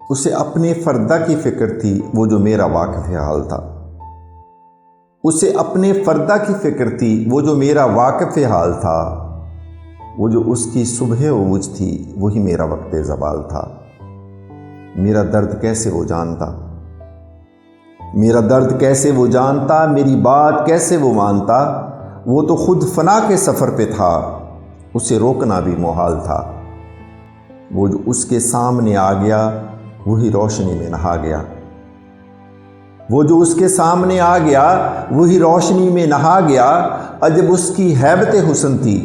اسے اپنے فردہ کی فکر تھی وہ جو میرا واقف حال تھا، اسے اپنے فردہ کی فکر تھی وہ جو میرا واقف حال تھا، وہ جو اس کی صبح عروج تھی وہی میرا وقت زوال تھا۔ میرا درد کیسے وہ جانتا، میرا درد کیسے وہ جانتا، میری بات کیسے وہ مانتا، وہ تو خود فنا کے سفر پہ تھا، اسے روکنا بھی محال تھا۔ وہ جو اس کے سامنے آ گیا وہی روشنی میں نہا گیا، وہ جو اس کے سامنے آ گیا وہی روشنی میں نہا گیا۔ عجب اس کی ہیبت حسن تھی،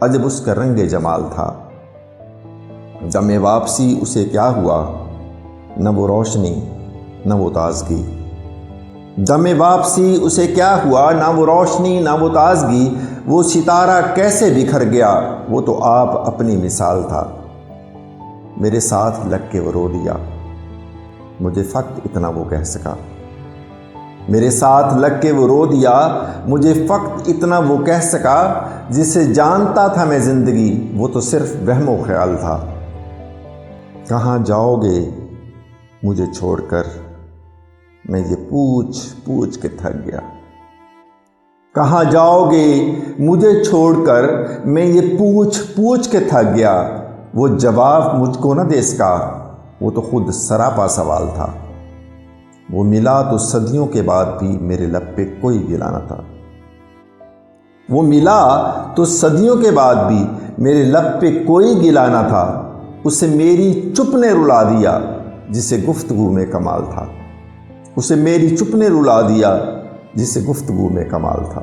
عجب اس کا رنگ جمال تھا۔ دم واپسی اسے کیا ہوا، نہ وہ روشنی نہ وہ تازگی۔ دم واپسی اسے کیا ہوا، نہ وہ روشنی نہ وہ تازگی۔ وہ ستارہ کیسے بکھر گیا، وہ تو آپ اپنی مثال تھا۔ میرے ساتھ لگ کے وہ رو دیا، مجھے فقط اتنا وہ کہہ سکا۔ میرے ساتھ لگ کے وہ رو دیا، مجھے فقط اتنا وہ کہہ سکا۔ جسے جانتا تھا میں زندگی وہ تو صرف وہم و خیال تھا۔ کہاں جاؤ گے مجھے چھوڑ کر، میں یہ پوچھ پوچھ کے تھک گیا۔ کہاں جاؤ گے مجھے چھوڑ کر، میں یہ پوچھ پوچھ کے تھک گیا۔ وہ جواب مجھ کو نہ دے سکا، وہ تو خود سراپا سوال تھا۔ وہ ملا تو صدیوں کے بعد بھی میرے لب پہ کوئی گلا نہ تھا۔ وہ ملا تو صدیوں کے بعد بھی میرے لب پہ کوئی گلا نہ تھا۔ اسے میری چپ نے رلا دیا جسے گفتگو میں کمال تھا، اسے میری چپ نے رلا دیا جسے گفتگو میں کمال تھا۔